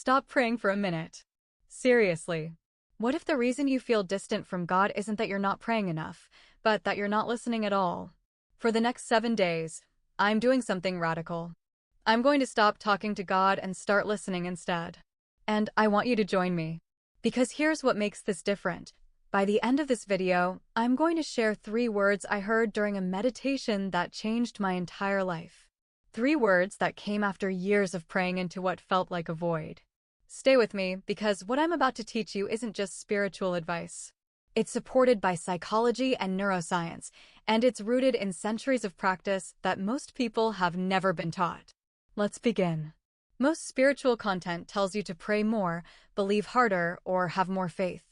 Stop praying for a minute. Seriously. What if the reason you feel distant from God isn't that you're not praying enough, but that you're not listening at all? For the next 7 days, I'm doing something radical. I'm going to stop talking to God and start listening instead. And I want you to join me. Because here's what makes this different. By the end of this video, I'm going to share 3 words I heard during a meditation that changed my entire life. 3 words that came after years of praying into what felt like a void. Stay with me, because what I'm about to teach you isn't just spiritual advice. It's supported by psychology and neuroscience, and it's rooted in centuries of practice that most people have never been taught. Let's begin. Most spiritual content tells you to pray more, believe harder, or have more faith.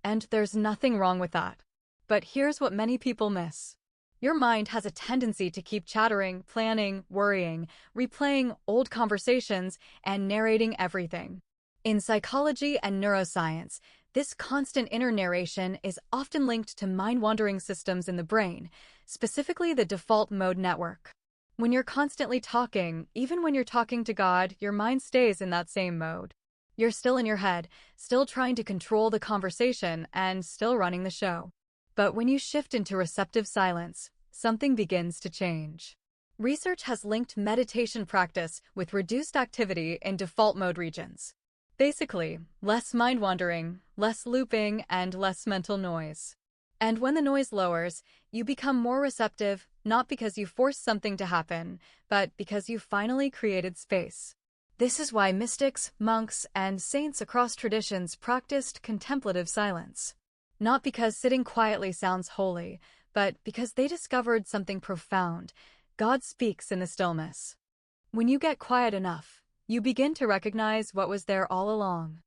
And there's nothing wrong with that. But here's what many people miss. Your mind has a tendency to keep chattering, planning, worrying, replaying old conversations, and narrating everything. In psychology and neuroscience, this constant inner narration is often linked to mind-wandering systems in the brain, specifically the default mode network. When you're constantly talking, even when you're talking to God, your mind stays in that same mode. You're still in your head, still trying to control the conversation, and still running the show. But when you shift into receptive silence, something begins to change. Research has linked meditation practice with reduced activity in default mode regions. Basically, less mind-wandering, less looping, and less mental noise. And when the noise lowers, you become more receptive, not because you forced something to happen, but because you finally created space. This is why mystics, monks, and saints across traditions practiced contemplative silence. Not because sitting quietly sounds holy, but because they discovered something profound. God speaks in the stillness. When you get quiet enough, you begin to recognize what was there all along.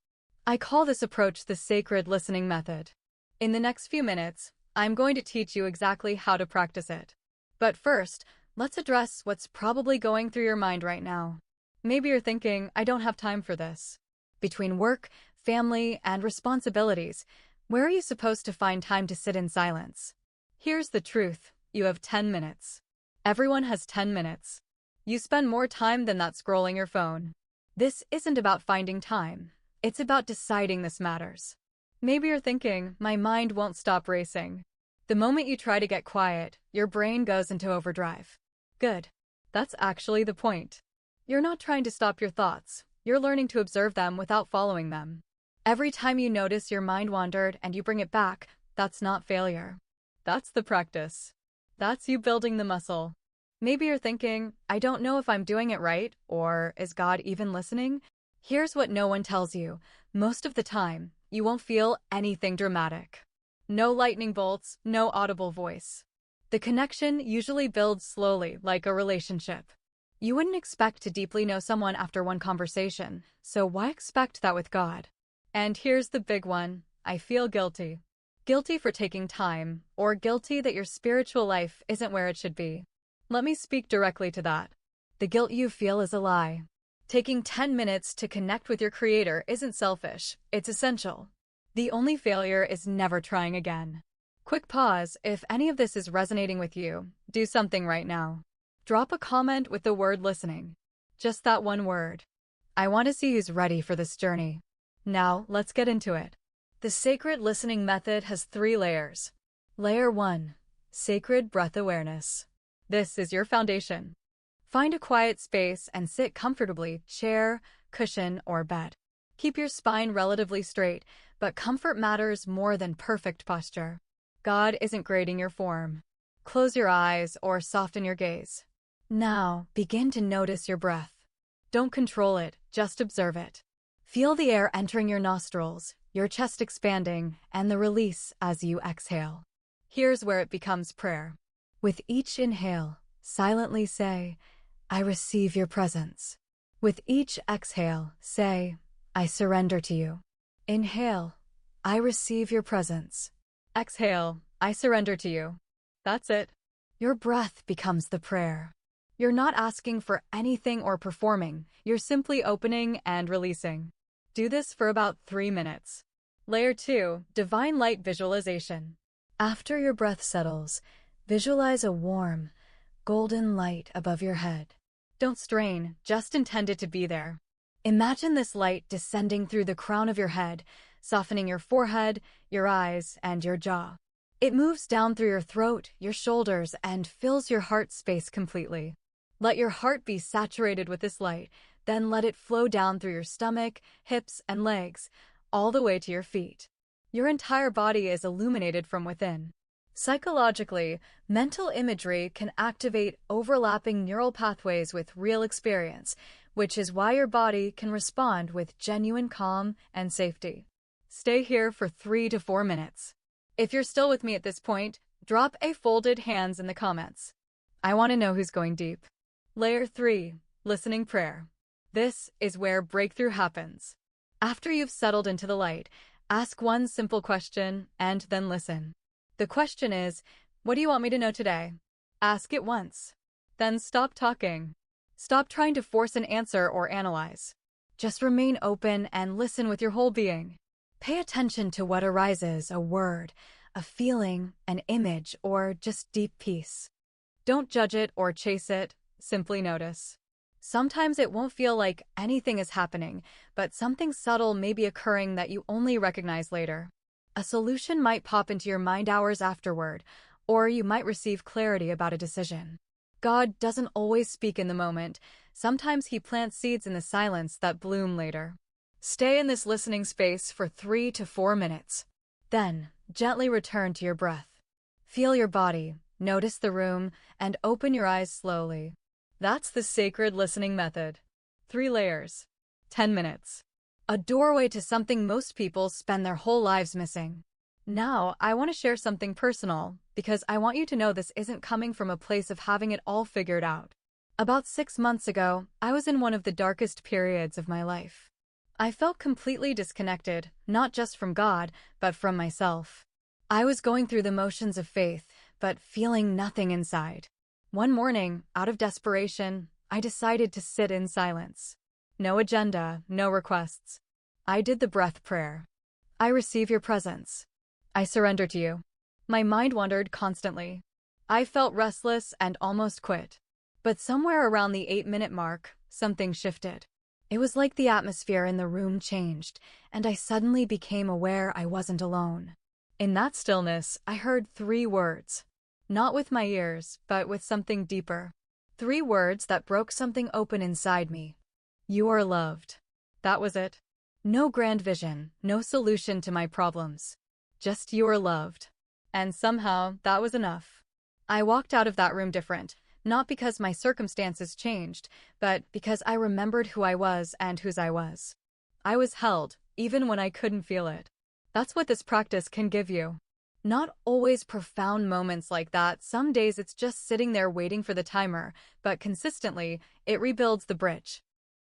I call this approach the sacred listening method. In the next few minutes, I'm going to teach you exactly how to practice it. But first, let's address what's probably going through your mind right now. Maybe you're thinking, I don't have time for this. Between work, family, and responsibilities, where are you supposed to find time to sit in silence? Here's the truth. You have 10 minutes. Everyone has 10 minutes. You spend more time than that scrolling your phone. This isn't about finding time. It's about deciding this matters. Maybe you're thinking, my mind won't stop racing. The moment you try to get quiet, your brain goes into overdrive. Good. That's actually the point. You're not trying to stop your thoughts. You're learning to observe them without following them. Every time you notice your mind wandered and you bring it back, that's not failure. That's the practice. That's you building the muscle. Maybe you're thinking, I don't know if I'm doing it right, or is God even listening? Here's what no one tells you. Most of the time, you won't feel anything dramatic. No lightning bolts, no audible voice. The connection usually builds slowly, like a relationship. You wouldn't expect to deeply know someone after one conversation, so why expect that with God? And here's the big one. I feel guilty. Guilty for taking time, or guilty that your spiritual life isn't where it should be. Let me speak directly to that. The guilt you feel is a lie. Taking 10 minutes to connect with your Creator isn't selfish, it's essential. The only failure is never trying again. Quick pause. If any of this is resonating with you, do something right now. Drop a comment with the word listening. Just that one word. I want to see who's ready for this journey. Now, let's get into it. The sacred listening method has 3 layers. Layer 1. Sacred breath awareness. This is your foundation. Find a quiet space and sit comfortably, chair, cushion, or bed. Keep your spine relatively straight, but comfort matters more than perfect posture. God isn't grading your form. Close your eyes or soften your gaze. Now, begin to notice your breath. Don't control it, just observe it. Feel the air entering your nostrils, your chest expanding, and the release as you exhale. Here's where it becomes prayer. With each inhale, silently say, I receive your presence. With each exhale, say, I surrender to you. Inhale, I receive your presence. Exhale, I surrender to you. That's it. Your breath becomes the prayer. You're not asking for anything or performing, you're simply opening and releasing. Do this for about 3 minutes. Layer 2, Divine Light Visualization. After your breath settles, visualize a warm, golden light above your head. Don't strain, just intend it to be there. Imagine this light descending through the crown of your head, softening your forehead, your eyes, and your jaw. It moves down through your throat, your shoulders, and fills your heart space completely. Let your heart be saturated with this light, then let it flow down through your stomach, hips, and legs, all the way to your feet. Your entire body is illuminated from within. Psychologically, mental imagery can activate overlapping neural pathways with real experience, which is why your body can respond with genuine calm and safety. Stay here for 3 to 4 minutes. If you're still with me at this point, drop a folded hands in the comments. I want to know who's going deep. Layer 3, Listening Prayer. This is where breakthrough happens. After you've settled into the light, ask one simple question and then listen. The question is, what do you want me to know today? Ask it once. Then stop talking. Stop trying to force an answer or analyze. Just remain open and listen with your whole being. Pay attention to what arises, a word, a feeling, an image, or just deep peace. Don't judge it or chase it, simply notice. Sometimes it won't feel like anything is happening, but something subtle may be occurring that you only recognize later. A solution might pop into your mind hours afterward, or you might receive clarity about a decision. God doesn't always speak in the moment. Sometimes He plants seeds in the silence that bloom later. Stay in this listening space for 3 to 4 minutes. Then, gently return to your breath. Feel your body, notice the room, and open your eyes slowly. That's the sacred listening method. 3 layers. 10 minutes. A doorway to something most people spend their whole lives missing. Now, I want to share something personal, because I want you to know this isn't coming from a place of having it all figured out. About 6 months ago, I was in one of the darkest periods of my life. I felt completely disconnected, not just from God, but from myself. I was going through the motions of faith, but feeling nothing inside. One morning, out of desperation, I decided to sit in silence. No agenda, no requests. I did the breath prayer. I receive your presence. I surrender to you. My mind wandered constantly. I felt restless and almost quit. But somewhere around the 8-minute mark, something shifted. It was like the atmosphere in the room changed, and I suddenly became aware I wasn't alone. In that stillness, I heard 3 words. Not with my ears, but with something deeper. 3 words that broke something open inside me. You are loved. That was it. No grand vision, no solution to my problems. Just you are loved. And somehow, that was enough. I walked out of that room different, not because my circumstances changed, but because I remembered who I was and whose I was. I was held, even when I couldn't feel it. That's what this practice can give you. Not always profound moments like that. Some days it's just sitting there waiting for the timer, but consistently, it rebuilds the bridge.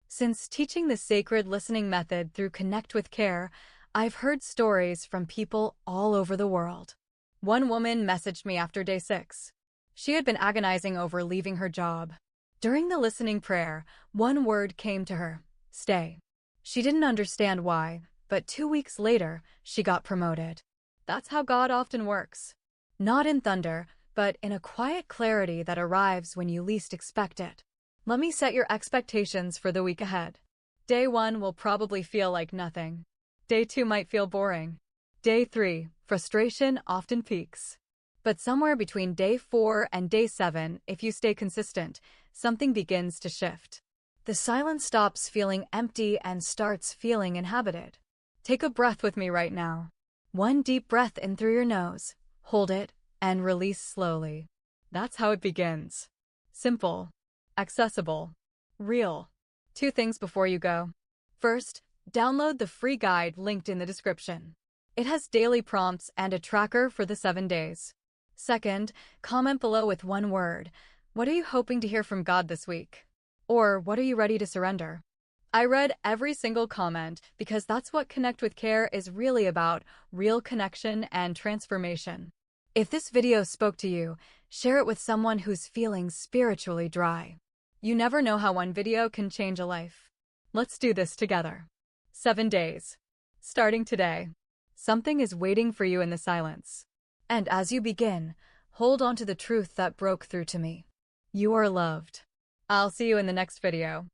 Since teaching the sacred listening method through ConnectWithCare, I've heard stories from people all over the world. One woman messaged me after day 6. She had been agonizing over leaving her job. During the listening prayer, one word came to her: stay. She didn't understand why, but 2 weeks later, she got promoted. That's how God often works. Not in thunder, but in a quiet clarity that arrives when you least expect it. Let me set your expectations for the week ahead. Day 1 will probably feel like nothing. Day 2 might feel boring. Day 3, frustration often peaks. But somewhere between day 4 and day 7, if you stay consistent, something begins to shift. The silence stops feeling empty and starts feeling inhabited. Take a breath with me right now. 1 deep breath in through your nose, hold it, and release slowly. That's how it begins. Simple, accessible, real. 2 things before you go. First, download the free guide linked in the description. It has daily prompts and a tracker for the 7 days. Second, comment below with 1 word. What are you hoping to hear from God this week? Or what are you ready to surrender? I read every single comment because that's what ConnectWithCare is really about: real connection and transformation. If this video spoke to you, share it with someone who's feeling spiritually dry. You never know how 1 video can change a life. Let's do this together. 7 days. Starting today. Something is waiting for you in the silence. And as you begin, hold on to the truth that broke through to me. You are loved. I'll see you in the next video.